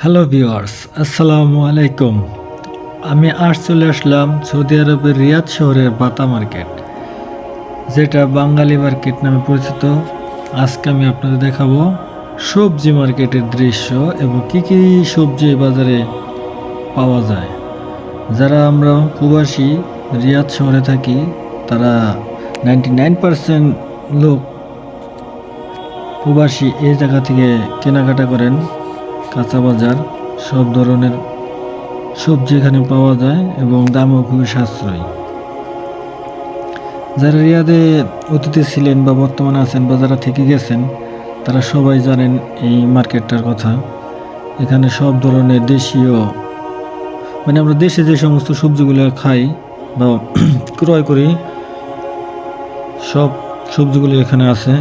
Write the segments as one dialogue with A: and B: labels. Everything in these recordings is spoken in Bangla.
A: হ্যালো ভিউয়ার্স, আসসালামু আলাইকুম। আমি আজ চলে আসলাম সৌদি আরবের রিয়াদ শহরের বাতা মার্কেট, যেটা বাঙালি মার্কেট নামে পরিচিত। আজকে আমি আপনাদের দেখাবো সবজি মার্কেটের দৃশ্য এবং কি কি সবজি এই বাজারে পাওয়া যায়। যারা আমরা প্রবাসী রিয়াদ শহরে থাকি, তারা 99% লোক প্রবাসী এই জায়গা থেকে কেনাকাটা করেন। কাঁচা বাজার সব ধরনের সবজি এখানে পাওয়া যায় এবং দামও খুবই সাশ্রয়ী। যারা রিয়াদে অতীতে ছিলেন বা বর্তমানে আছেন বা যারা থেকে গেছেন, তারা সবাই জানেন এই মার্কেটটার কথা। এখানে সব ধরনের দেশীয়, মানে আমরা দেশে যে সমস্ত সবজিগুলো খাই বা ক্রয় করি, সব সবজিগুলো এখানে আছে।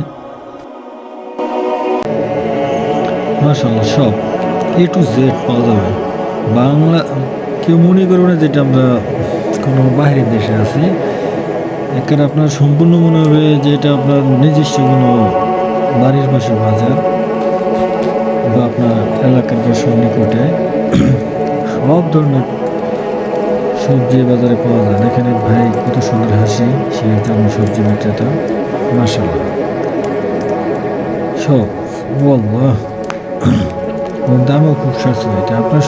A: মাশাআল্লাহ, সব A to Z পাওয়া যাবে। বাংলা কেউ মনে করবে না যেটা আমরা কোনো বাইরের দেশে আছি। এখানে আপনার সম্পূর্ণ মনে হবে যে এটা আপনার নিজস্ব কোনো বাড়ির পাশে বাজার বা আপনার এলাকার বা সন্নিকটে। সব ধরনের সবজি বাজারে পাওয়া যায়। এখানে ভাই কত সুন্দর হাসি, সে হচ্ছে আমার সবজি বিক্রেতা। মাশাআল্লাহ, সব ওয়াল্লাহ, দামও খুব সাশ্রয়ী। আপনার